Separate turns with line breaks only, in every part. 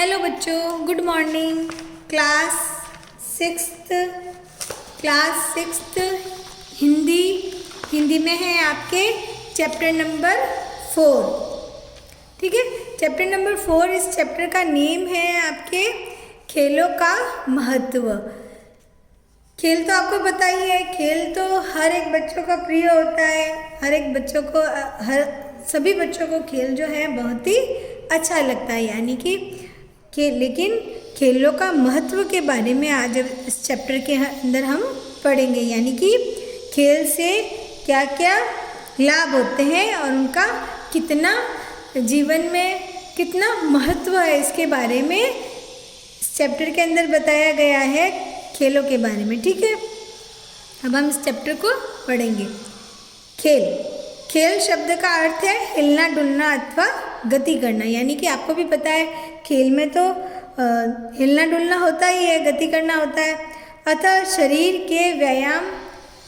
Hello बच्चों, good morning. Class sixth Hindi में है आपके चैप्टर नंबर 4। ठीक है, चैप्टर नंबर 4। इस चैप्टर का नेम है आपके खेलों का महत्व। खेल तो आपको पता ही है, खेल तो हर एक बच्चों का प्रिय होता है। हर एक बच्चों को सभी बच्चों को खेल जो है बहुत ही अच्छा लगता है। यानी कि लेकिन खेलों का महत्व के बारे में आज इस चैप्टर के अंदर हम पढ़ेंगे। यानी कि खेल से क्या क्या लाभ होते हैं और उनका कितना जीवन में कितना महत्व है, इसके बारे में इस चैप्टर के अंदर बताया गया है, खेलों के बारे में। ठीक है, अब हम इस चैप्टर को पढ़ेंगे। खेल शब्द का अर्थ है हिलना डुलना अथवा गति करना। यानी कि आपको भी पता है खेल में तो हिलना डुलना होता ही है, गति करना होता है। अतः शरीर के व्यायाम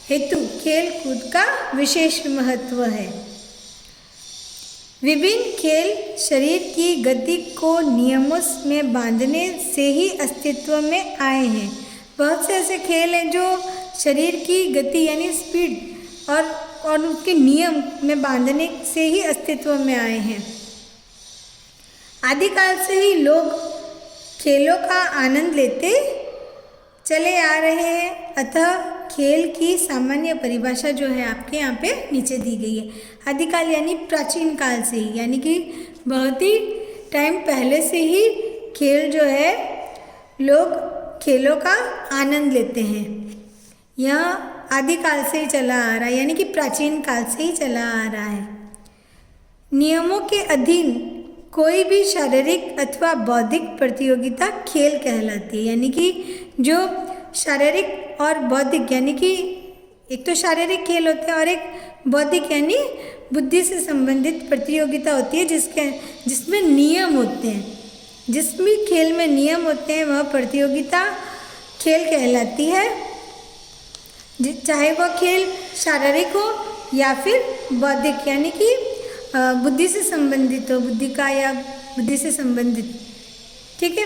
हेतु खेल कूद का विशेष महत्व है। विभिन्न खेल शरीर की गति को नियमों में बांधने से ही अस्तित्व में आए हैं। बहुत से ऐसे खेल हैं जो शरीर की गति यानी स्पीड और उसके नियम में बांधने से ही अस्तित्व में आए हैं। आदिकाल से ही लोग खेलों का आनंद लेते चले आ रहे हैं। अतः खेल की सामान्य परिभाषा जो है आपके यहाँ पे नीचे दी गई है। आदिकाल यानी प्राचीन काल से ही, यानी कि बहुत ही टाइम पहले से ही खेल जो है लोग खेलों का आनंद लेते हैं। यह आदिकाल से ही चला आ रहा है, यानी कि प्राचीन काल से ही चला आ रहा है। नियमों के अधीन कोई भी शारीरिक अथवा बौद्धिक प्रतियोगिता खेल कहलाती है। यानी कि जो शारीरिक और बौद्धिक, यानी कि एक तो शारीरिक खेल होते हैं और एक बौद्धिक यानी बुद्धि से संबंधित प्रतियोगिता होती है जिसमें नियम होते हैं। जिस भी खेल में नियम होते हैं वह प्रतियोगिता खेल कहलाती है, चाहे वह खेल शारीरिक हो या फिर बौद्धिक, यानी कि बुद्धि से संबंधित हो, बुद्धि का या बुद्धि से संबंधित। ठीक है,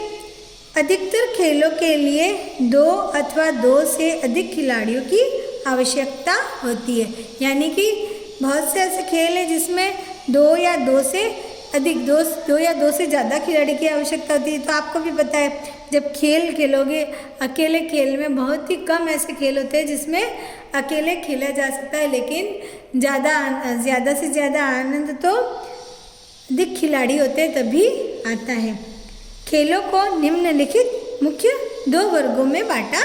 अधिकतर खेलों के लिए 2 अथवा 2 से अधिक खिलाड़ियों की आवश्यकता होती है। यानी कि बहुत से ऐसे खेल हैं जिसमें 2 या 2 से अधिक 2 या 2 से ज़्यादा खिलाड़ी की आवश्यकता होती है। तो आपको भी पता है जब खेल खेलोगे, अकेले खेल में बहुत ही कम ऐसे खेल होते हैं जिसमें अकेले खेला जा सकता है, लेकिन ज़्यादा से ज़्यादा आनंद तो अधिक खिलाड़ी होते हैं तभी आता है। खेलों को निम्नलिखित मुख्य 2 वर्गों में बांटा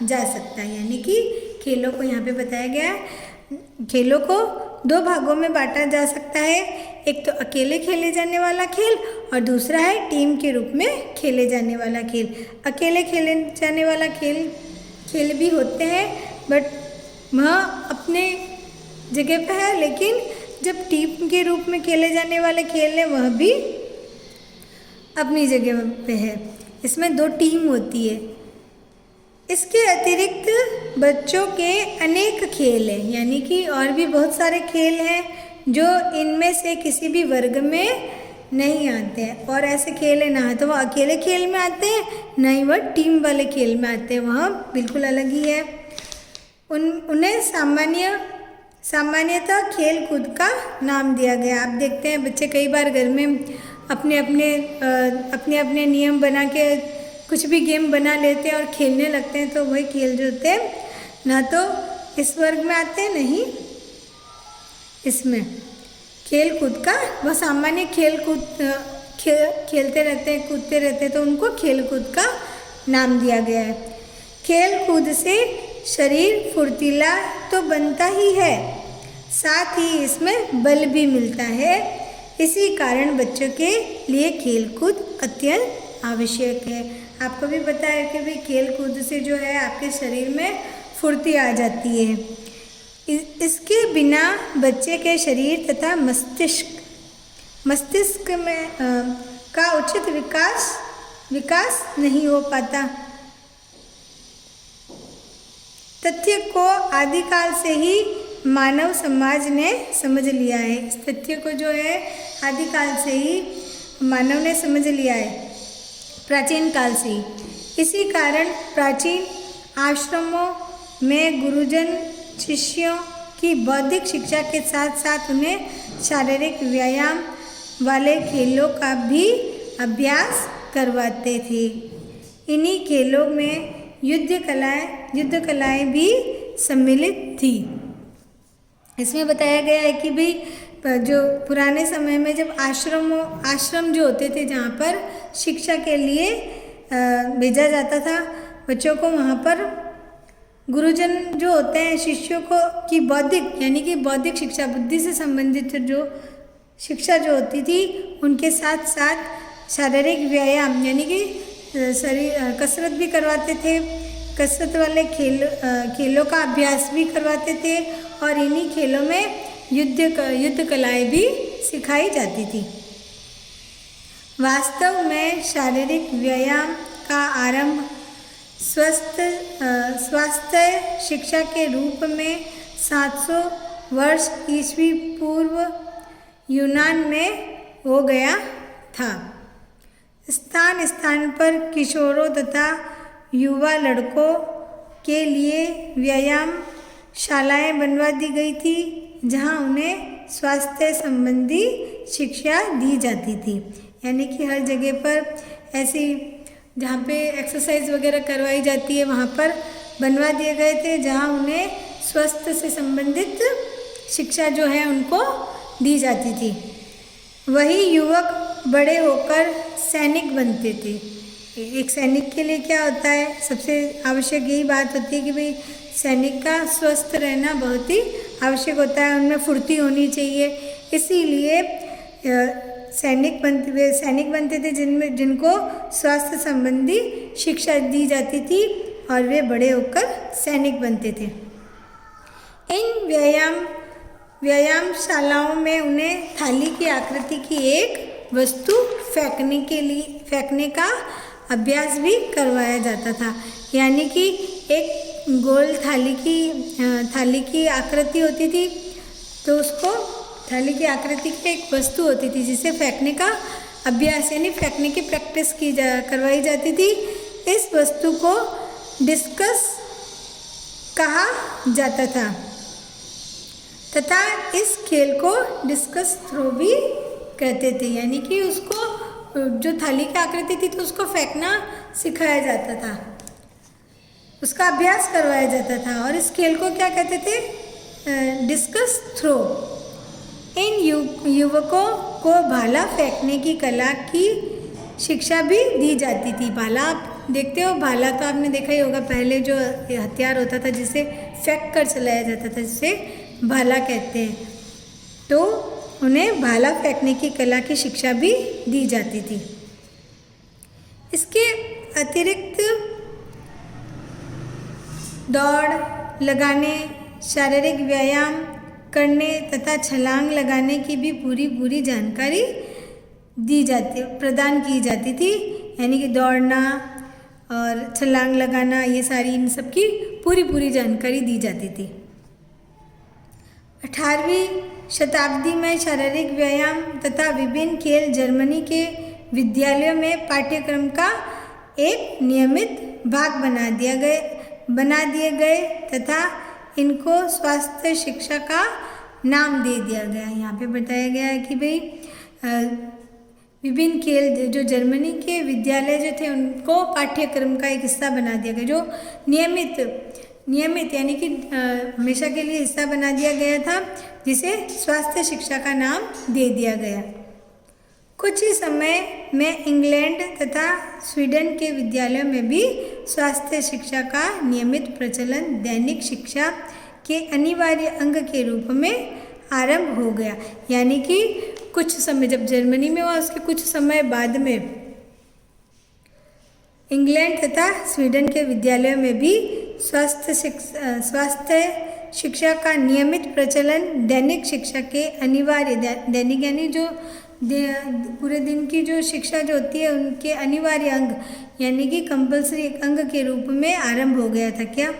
जा सकता है। यानी कि खेलों को यहाँ पे बताया गया है, खेलों को 2 भागों में बांटा जा सकता है। एक तो अकेले खेले जाने वाला खेल और दूसरा है टीम के रूप में खेले जाने वाला खेल। अकेले खेले जाने वाला खेल भी होते हैं, बट वह अपने जगह पर है, लेकिन जब टीम के रूप में खेले जाने वाले खेल है वह भी अपनी जगह पे है। इसमें 2 टीम होती है। इसके अतिरिक्त बच्चों के अनेक खेल हैं, यानी कि और भी बहुत सारे खेल हैं जो इनमें से किसी भी वर्ग में नहीं आते हैं। और ऐसे खेल है ना तो वह अकेले खेल में आते हैं, ना ही वह टीम वाले खेल में आते हैं, वह बिल्कुल अलग ही है। उन्हें सामान्यतः खेल कूद का नाम दिया गया। आप देखते हैं बच्चे कई बार घर में अपने अपने नियम बना के कुछ भी गेम बना लेते हैं और खेलने लगते हैं, तो वही खेल जो होते हैं ना तो इस वर्ग में आते हैं, नहीं इसमें। खेल कूद का वह सामान्य खेल कूद खेलते रहते हैं, कूदते रहते हैं, तो उनको खेल कूद का नाम दिया गया है। खेल कूद से शरीर फुर्तीला तो बनता ही है, साथ ही इसमें बल भी मिलता है। इसी कारण बच्चों के लिए खेल कूद अत्यंत आवश्यक है। आपको भी पता है कि भाई खेल कूद से जो है आपके शरीर में फुर्ती आ जाती है। इसके बिना बच्चे के शरीर तथा मस्तिष्क में का उचित विकास नहीं हो पाता। तथ्य को आदिकाल से ही मानव समाज ने समझ लिया है। इस तथ्य को जो है आदिकाल से ही मानव ने समझ लिया है। प्राचीन काल से ही। इसी कारण प्राचीन आश्रमों में गुरुजन शिष्यों की बौद्धिक शिक्षा के साथ साथ उन्हें शारीरिक व्यायाम वाले खेलों का भी अभ्यास करवाते थे। इन्हीं खेलों में युद्ध कलाएं भी सम्मिलित थी। इसमें बताया गया है कि भाई जो पुराने समय में जब आश्रम जो होते थे जहाँ पर शिक्षा के लिए भेजा जाता था बच्चों को, वहाँ पर गुरुजन जो होते हैं शिष्यों को की बौद्धिक यानी कि बौद्धिक शिक्षा, बुद्धि से संबंधित जो शिक्षा जो होती थी उनके साथ साथ शारीरिक व्यायाम यानी कि शरीर कसरत भी करवाते थे। कसरत वाले खेलों का अभ्यास भी करवाते थे और इन्हीं खेलों में युद्ध कलाएं भी सिखाई जाती थी। वास्तव में शारीरिक व्यायाम का आरंभ स्वास्थ्य शिक्षा के रूप में 700 वर्ष ईस्वी पूर्व यूनान में हो गया था। स्थान स्थान पर किशोरों तथा युवा लड़कों के लिए व्यायाम शालाएं बनवा दी गई थी जहां उन्हें स्वास्थ्य संबंधी शिक्षा दी जाती थी। यानी कि हर जगह पर ऐसी जहाँ पे एक्सरसाइज वगैरह करवाई जाती है वहाँ पर बनवा दिए गए थे जहाँ उन्हें स्वास्थ्य से संबंधित शिक्षा जो है उनको दी जाती थी। वही युवक बड़े होकर सैनिक बनते थे। एक सैनिक के लिए क्या होता है, सबसे आवश्यक यही बात होती है कि भाई सैनिक का स्वस्थ रहना बहुत ही आवश्यक होता है, उनमें फुर्ती होनी चाहिए। इसीलिए सैनिक बनते थे जिनको स्वास्थ्य संबंधी शिक्षा दी जाती थी और वे बड़े होकर सैनिक बनते थे। इन व्यायामशालाओं में उन्हें थाली की आकृति की एक वस्तु फेंकने का अभ्यास भी करवाया जाता था। यानी कि एक गोल थाली की आकृति होती थी, तो उसको थाली की आकृति की एक वस्तु होती थी जिसे फेंकने का अभ्यास यानी फेंकने की प्रैक्टिस करवाई जाती थी। इस वस्तु को डिस्कस कहा जाता था तथा इस खेल को डिस्कस थ्रो भी कहते थे। यानी कि उसको जो थाली की आकृति थी तो उसको फेंकना सिखाया जाता था, उसका अभ्यास करवाया जाता था और इस खेल को क्या कहते थे, डिस्कस थ्रो। इन युवकों को भाला फेंकने की कला की शिक्षा भी दी जाती थी। भाला आप देखते हो, भाला तो आपने देखा ही होगा, पहले जो हथियार होता था जिसे फेंक कर चलाया जाता था जिसे भाला कहते हैं, तो उन्हें भाला फेंकने की कला की शिक्षा भी दी जाती थी। इसके अतिरिक्त दौड़ लगाने, शारीरिक व्यायाम करने तथा छलांग लगाने की भी पूरी जानकारी प्रदान की जाती थी। यानी कि दौड़ना और छलांग लगाना, ये सारी इन सब की पूरी जानकारी दी जाती थी। 18वीं शताब्दी में शारीरिक व्यायाम तथा विभिन्न खेल जर्मनी के विद्यालयों में पाठ्यक्रम का एक नियमित भाग बना दिए गए तथा इनको स्वास्थ्य शिक्षा का नाम दे दिया गया। यहाँ पे बताया गया है कि भाई विभिन्न खेल जो जर्मनी के विद्यालय जो थे उनको पाठ्यक्रम का एक हिस्सा बना दिया गया, जो नियमित यानी कि हमेशा के लिए हिस्सा बना दिया गया था, जिसे स्वास्थ्य शिक्षा का नाम दे दिया गया। कुछ ही समय में इंग्लैंड तथा स्वीडन के विद्यालयों में भी स्वास्थ्य शिक्षा का नियमित प्रचलन दैनिक शिक्षा के अनिवार्य अंग के रूप में आरंभ हो गया। यानी कि कुछ समय जब जर्मनी में हुआ उसके कुछ समय बाद में इंग्लैंड तथा स्वीडन के विद्यालयों में भी स्वास्थ्य शिक्षा का नियमित प्रचलन दैनिक शिक्षा के अनिवार्य दैनिक यानी जो पूरे दिन की जो शिक्षा जो होती है उनके अनिवार्य अंग यानी कि कंपलसरी अंग के रूप में आरंभ हो गया था। क्या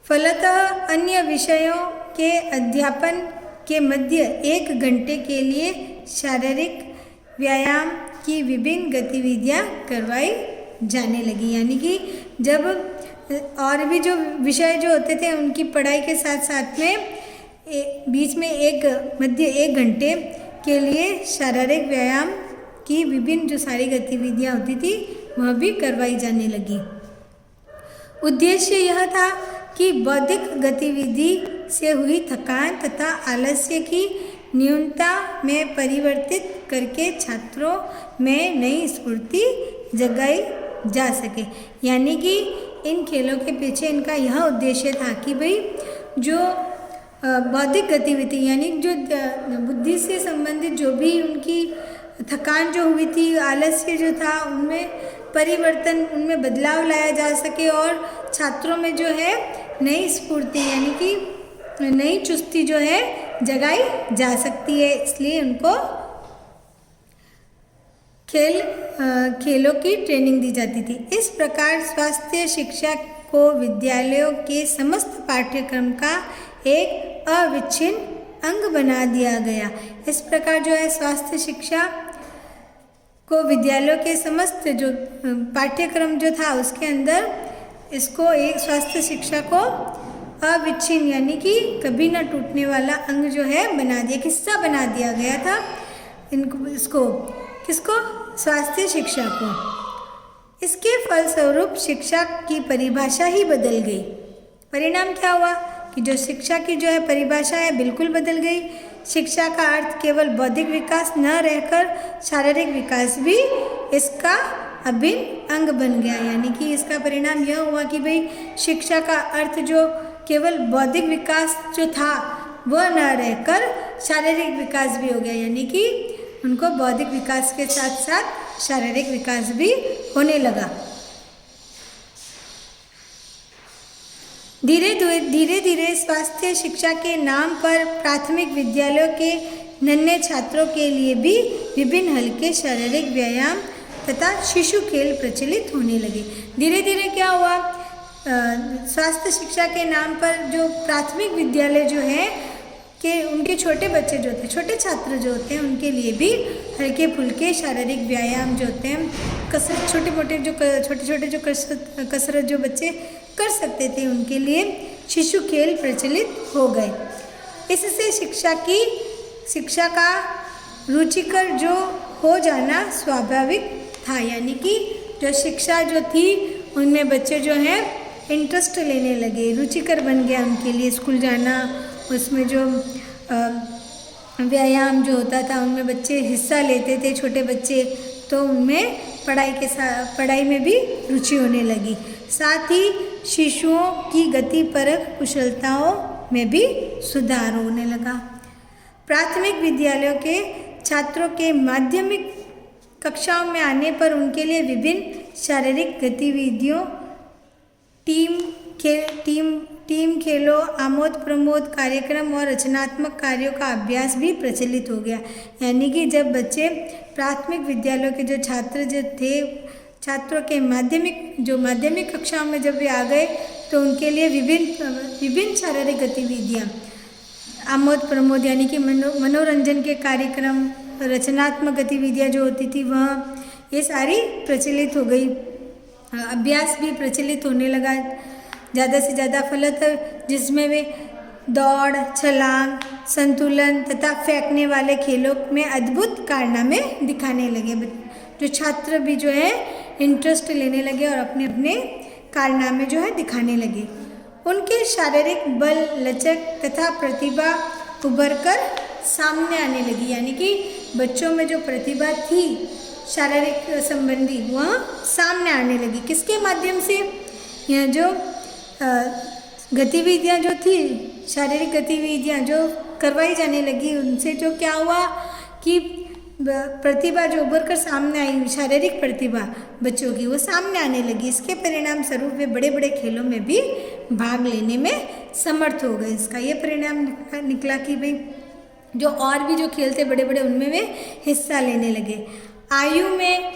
फलतः अन्य विषयों के अध्यापन के मध्य 1 घंटे के लिए शारीरिक व्यायाम की विभिन्न गतिविधियां करवाई जाने लगी। यानी कि जब और भी जो विषय जो होते थे उनकी पढ़ाई के साथ साथ में बीच में मध्य 1 घंटे के लिए शारीरिक व्यायाम की विभिन्न जो सारी गतिविधियां होती थी वह भी करवाई जाने लगी। उद्देश्य यह था कि बौद्धिक गतिविधि से हुई थकान तथा आलस्य की न्यूनता में परिवर्तित करके छात्रों में नई स्फूर्ति जगाई जा सके। यानी कि इन खेलों के पीछे इनका यह उद्देश्य था कि भाई जो बौद्धिक गतिविधि यानी जो बुद्धि से संबंधित जो भी उनकी थकान जो हुई थी, आलस्य जो था, उनमें परिवर्तन, उनमें बदलाव लाया जा सके और छात्रों में जो है नई स्फूर्ति यानी कि नई चुस्ती जो है जगाई जा सकती है। इसलिए उनको खेलों की ट्रेनिंग दी जाती थी। इस प्रकार स्वास्थ्य शिक्षा को विद्यालयों के समस्त पाठ्यक्रम का एक अविच्छिन्न अंग बना दिया गया। इस प्रकार जो है स्वास्थ्य शिक्षा को विद्यालयों के समस्त जो पाठ्यक्रम जो था उसके अंदर इसको एक स्वास्थ्य शिक्षा को अविच्छिन्न यानी कि कभी ना टूटने वाला अंग जो है बना दिया, हिस्सा बना दिया गया था इसको, किसको? स्वास्थ्य शिक्षा को। इसके फलस्वरूप शिक्षा की परिभाषा ही बदल गई। परिणाम क्या हुआ कि जो शिक्षा की जो है परिभाषा है बिल्कुल बदल गई। शिक्षा का अर्थ केवल बौद्धिक विकास न रहकर शारीरिक विकास भी इसका अभिन्न अंग बन गया। यानी कि इसका परिणाम यह हुआ कि भाई शिक्षा का अर्थ जो केवल बौद्धिक विकास जो था वह न रहकर शारीरिक विकास भी हो गया। यानी कि उनको बौद्धिक विकास के साथ साथ शारीरिक विकास भी होने लगा। धीरे धीरे स्वास्थ्य शिक्षा के नाम पर प्राथमिक विद्यालयों के नन्हे छात्रों के लिए भी विभिन्न हल्के शारीरिक व्यायाम तथा शिशु खेल प्रचलित होने लगे। धीरे धीरे क्या हुआ, स्वास्थ्य शिक्षा के नाम पर जो प्राथमिक विद्यालय जो है कि उनके छोटे बच्चे जो थे, छोटे छात्र जो होते हैं उनके लिए भी हल्के फुल्के शारीरिक व्यायाम जो होते हैं, कसरत, छोटे छोटे जो कसरत जो बच्चे कर सकते थे उनके लिए शिशु खेल प्रचलित हो गए। इससे शिक्षा का रुचिकर जो हो जाना स्वाभाविक था। यानी कि जो शिक्षा जो थी उनमें बच्चे जो हैं इंटरेस्ट लेने लगे, रुचिकर बन गया उनके लिए स्कूल जाना। उसमें जो व्यायाम जो होता था उनमें बच्चे हिस्सा लेते थे, छोटे बच्चे, तो उनमें पढ़ाई में भी रुचि होने लगी। साथ ही शिशुओं की गतिपरक कुशलताओं में भी सुधार होने लगा। प्राथमिक विद्यालयों के छात्रों के माध्यमिक कक्षाओं में आने पर उनके लिए विभिन्न शारीरिक गतिविधियों, टीम खेलों, आमोद प्रमोद कार्यक्रम और रचनात्मक कार्यों का अभ्यास भी प्रचलित हो गया। यानी कि जब बच्चे प्राथमिक विद्यालयों के जो छात्र जो थे, छात्रों के माध्यमिक कक्षाओं में जब वे आ गए तो उनके लिए विभिन्न शारीरिक गतिविधियाँ, आमोद प्रमोद यानी कि मनोरंजन के कार्यक्रम, रचनात्मक गतिविधियाँ जो होती थी वह ये सारी प्रचलित हो गई। अभ्यास भी प्रचलित होने लगा ज़्यादा से ज़्यादा फलतः, जिसमें वे दौड़, छलांग, संतुलन तथा फेंकने वाले खेलों में अद्भुत कारनामे दिखाने लगे। जो छात्र भी जो है इंटरेस्ट लेने लगे और अपने अपने कारनामे जो है दिखाने लगे। उनके शारीरिक बल, लचक तथा प्रतिभा उभर कर सामने आने लगी। यानी कि बच्चों में जो प्रतिभा थी शारीरिक संबंधी वह सामने आने लगी। किसके माध्यम से? यह जो गतिविधियाँ जो थी, शारीरिक गतिविधियाँ जो करवाई जाने लगी, उनसे जो क्या हुआ कि प्रतिभा जो उभर कर सामने आई, शारीरिक प्रतिभा बच्चों की वो सामने आने लगी। इसके परिणाम स्वरूप वे बड़े बड़े खेलों में भी भाग लेने में समर्थ हो गए। इसका ये परिणाम निकला कि भाई जो और भी जो खेल थे बड़े बड़े उनमें वे हिस्सा लेने लगे। आयु में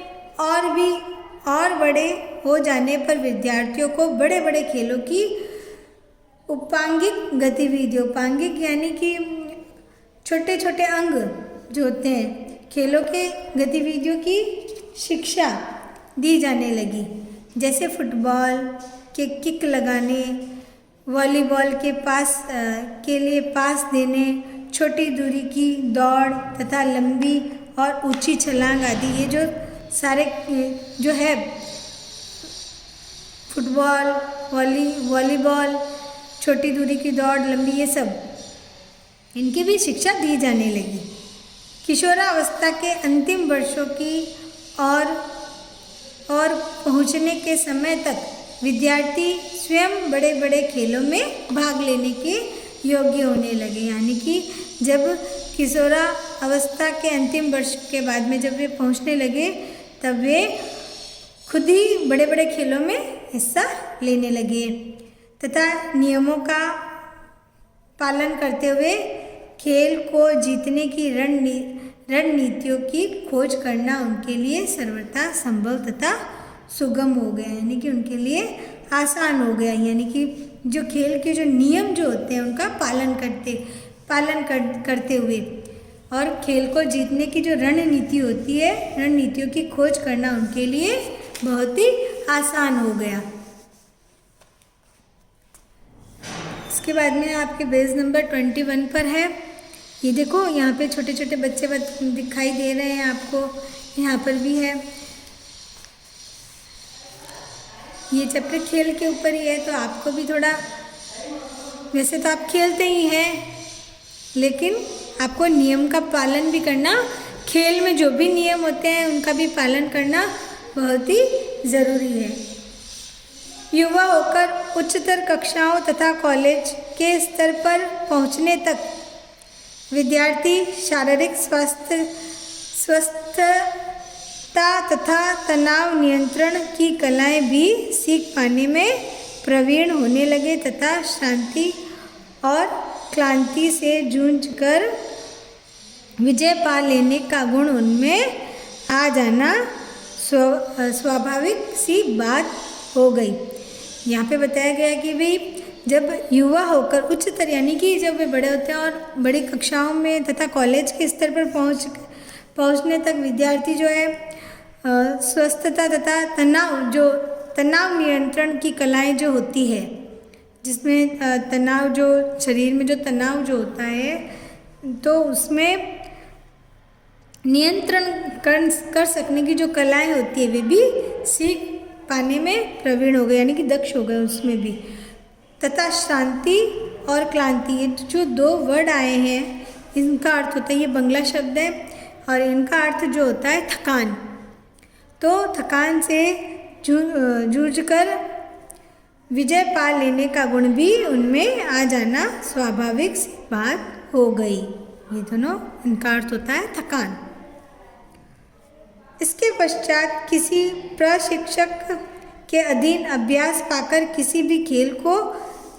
और बड़े हो जाने पर विद्यार्थियों को बड़े बड़े खेलों की उपांगिक गतिविधियों, उपांगिक यानी कि छोटे छोटे अंग जो होते हैं खेलों के गतिविधियों की शिक्षा दी जाने लगी, जैसे फुटबॉल के किक लगाने, वॉलीबॉल के लिए पास देने, छोटी दूरी की दौड़ तथा लंबी और ऊंची छलांग आदि। ये जो सारे जो है फुटबॉल, वॉलीबॉल, छोटी दूरी की दौड़, लंबी, ये सब इनकी भी शिक्षा दी जाने लगी। किशोरावस्था के अंतिम वर्षों की और पहुंचने के समय तक विद्यार्थी स्वयं बड़े बड़े खेलों में भाग लेने के योग्य होने लगे। यानी कि जब किशोरावस्था के अंतिम वर्ष के बाद में जब वे पहुंचने लगे, तब वे खुद ही बड़े बड़े खेलों में हिस्सा लेने लगे तथा नियमों का पालन करते हुए खेल को जीतने की रणनीतियों की खोज करना उनके लिए सर्वथा संभव तथा सुगम हो गया। यानी कि उनके लिए आसान हो गया। यानी कि जो खेल के जो नियम जो होते हैं उनका पालन करते हुए और खेल को जीतने की जो रणनीति होती है, रणनीतियों की खोज करना उनके लिए बहुत ही आसान हो गया। इसके बाद में आपके पेज नंबर 21 पर है। ये देखो यहाँ पे छोटे छोटे बच्चे दिखाई दे रहे हैं आपको, यहाँ पर भी है। ये चैप्टर खेल के ऊपर ही है, तो आपको भी थोड़ा, वैसे तो आप खेलते ही हैं, लेकिन आपको नियम का पालन भी करना, खेल में जो भी नियम होते हैं उनका भी पालन करना बहुत ही ज़रूरी है। युवा होकर उच्चतर कक्षाओं तथा कॉलेज के स्तर पर पहुंचने तक विद्यार्थी शारीरिक स्वस्थता तथा तनाव नियंत्रण की कलाएं भी सीख पाने में प्रवीण होने लगे तथा शांति और क्लांति से जूझकर विजय पा लेने का गुण उनमें आ जाना स्वाभाविक सी बात हो गई। यहाँ पे बताया गया कि भाई जब युवा होकर उच्चतर, यानी कि जब वे बड़े होते हैं और बड़ी कक्षाओं में तथा कॉलेज के स्तर पर पहुँचने तक विद्यार्थी जो है स्वस्थता तथा तनाव नियंत्रण की कलाएं जो होती है, जिसमें तनाव, जो शरीर में जो तनाव जो होता है, तो उसमें नियंत्रण कर सकने की जो कलाएं होती है वे भी सीख पाने में प्रवीण हो गए, यानी कि दक्ष हो गए उसमें भी। तथा शांति और क्लांति, ये जो दो वर्ड आए हैं, इनका अर्थ होता है, ये बंगला शब्द है और इनका अर्थ जो होता है थकान। तो थकान से जूझकर विजय पा लेने का गुण भी उनमें आ जाना स्वाभाविक सी बात हो गई। ये दोनों, इनका अर्थ होता है थकान। इसके पश्चात किसी प्रशिक्षक के अधीन अभ्यास पाकर किसी भी खेल को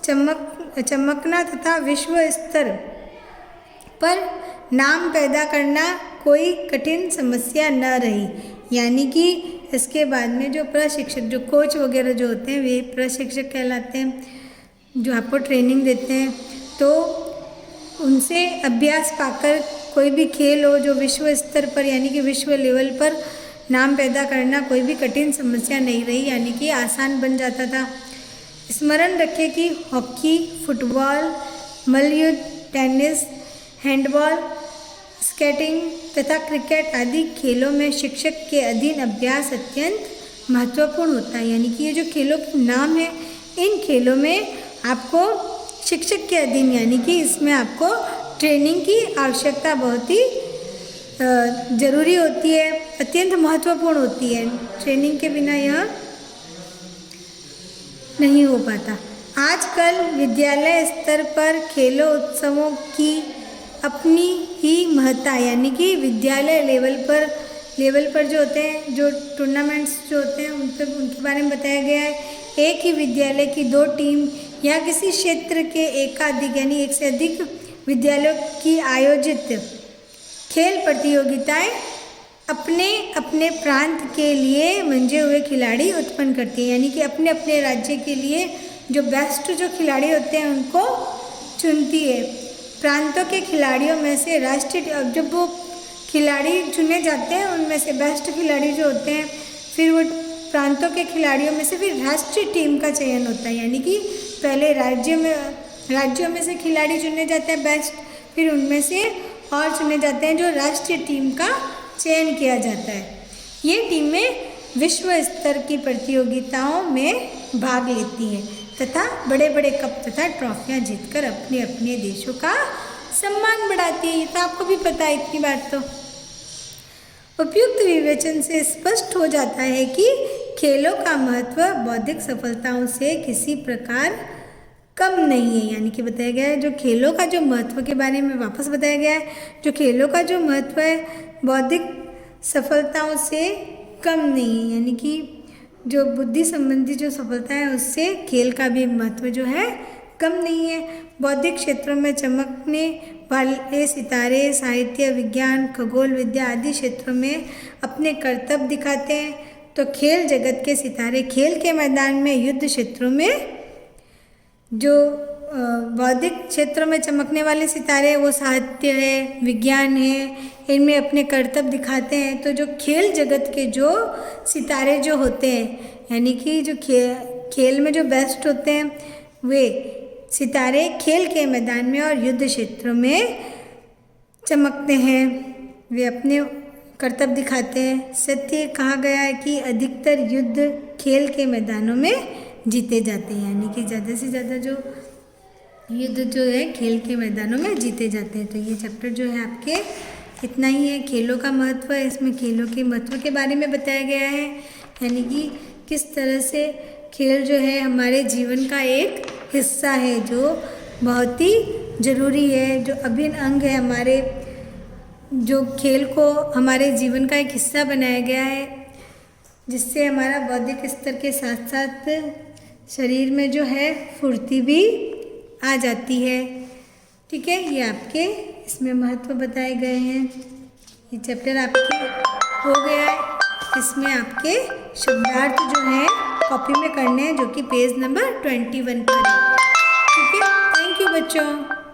चमकना तथा विश्व स्तर पर नाम पैदा करना कोई कठिन समस्या न रही। यानी कि इसके बाद में जो प्रशिक्षक, जो कोच वगैरह जो होते हैं, वे प्रशिक्षक कहलाते हैं, जो आपको ट्रेनिंग देते हैं। तो उनसे अभ्यास पाकर कोई भी खेल हो जो विश्व स्तर पर, यानी कि विश्व लेवल पर नाम पैदा करना कोई भी कठिन समस्या नहीं रही, यानी कि आसान बन जाता था। स्मरण रखें कि हॉकी, फुटबॉल, मल्लयुद्ध, टेनिस, हैंडबॉल, स्केटिंग तथा क्रिकेट आदि खेलों में शिक्षक के अधीन अभ्यास अत्यंत महत्वपूर्ण होता है। यानी कि ये जो खेलों के नाम है, इन खेलों में आपको शिक्षक के अधीन, यानी कि इसमें आपको ट्रेनिंग की आवश्यकता बहुत ही ज़रूरी होती है, अत्यंत महत्वपूर्ण होती है। ट्रेनिंग के बिना यह नहीं हो पाता। आजकल विद्यालय स्तर पर खेलों उत्सवों की अपनी ही महत्ता, यानी कि विद्यालय लेवल पर जो होते हैं, जो टूर्नामेंट्स जो होते हैं, उनके बारे में बताया गया है। एक ही विद्यालय की 2 टीम या किसी क्षेत्र के एकाधिक, यानी एक से अधिक विद्यालयों की आयोजित खेल प्रतियोगिताएं अपने अपने प्रांत के लिए मंजे हुए खिलाड़ी उत्पन्न करती है। यानी कि अपने अपने राज्य के लिए जो बेस्ट जो खिलाड़ी होते हैं उनको चुनती है। प्रांतों के खिलाड़ियों में से राष्ट्रीय, जब वो खिलाड़ी चुने जाते हैं, उनमें से बेस्ट खिलाड़ी जो होते हैं, फिर वो प्रांतों के खिलाड़ियों में से फिर राष्ट्रीय टीम का चयन होता है, यानी कि पहले राज्यों में से खिलाड़ी चुने जाते हैं बेस्ट, फिर उनमें से और चुने जाते हैं जो राष्ट्रीय टीम का चयन किया जाता है। ये टीमें विश्व स्तर की प्रतियोगिताओं में भाग लेती हैं तथा बड़े बड़े कप तथा ट्रॉफियाँ जीतकर अपने अपने देशों का सम्मान बढ़ाती है। ये तो आपको भी पता है, इतनी बात तो। उपयुक्त विवेचन से स्पष्ट हो जाता है कि खेलों का महत्व बौद्धिक सफलताओं से किसी प्रकार कम नहीं है, यानी कि बताया गया है जो खेलों का जो महत्व के बारे में वापस बताया गया है, जो खेलों का जो महत्व है बौद्धिक सफलताओं से कम नहीं है, यानी कि जो बुद्धि संबंधी जो सफलता है उससे खेल का भी महत्व जो है कम नहीं है। बौद्धिक क्षेत्रों में चमकने वाले सितारे साहित्य, विज्ञान, खगोल विद्या आदि क्षेत्रों में अपने कर्तव्य दिखाते हैं, तो खेल जगत के सितारे खेल के मैदान में, युद्ध क्षेत्रों में जो बौद्धिक क्षेत्रों में चमकने वाले सितारे वो साहित्य है, विज्ञान है, इनमें अपने कर्तव्य दिखाते हैं। तो जो खेल जगत के जो सितारे जो होते हैं, यानी कि जो खेल में जो बेस्ट होते हैं, वे सितारे खेल के मैदान में और युद्ध क्षेत्रों में चमकते हैं, वे अपने कर्तव्य दिखाते हैं। सत्य कहा गया है कि अधिकतर युद्ध खेल के मैदानों में जीते जाते हैं, यानी कि ज़्यादा से ज़्यादा जो युद्ध जो है खेल के मैदानों में जीते जाते हैं। तो ये चैप्टर जो है आपके इतना ही है। खेलों का महत्व है, इसमें खेलों के महत्व के बारे में बताया गया है, यानी कि किस तरह से खेल जो है हमारे जीवन का एक हिस्सा है, जो बहुत ही ज़रूरी है, जो अभिन्न अंग है हमारे, जो खेल को हमारे जीवन का एक हिस्सा बनाया गया है, जिससे हमारा बौद्धिक स्तर के साथ साथ शरीर में जो है फुर्ती भी आ जाती है। ठीक है, ये आपके इसमें महत्व बताए गए हैं। ये चैप्टर आपके हो गया है। इसमें आपके शब्दार्थ जो हैं कॉपी में करने हैं, जो कि पेज नंबर 21 पर है। ठीक है, थैंक यू बच्चों।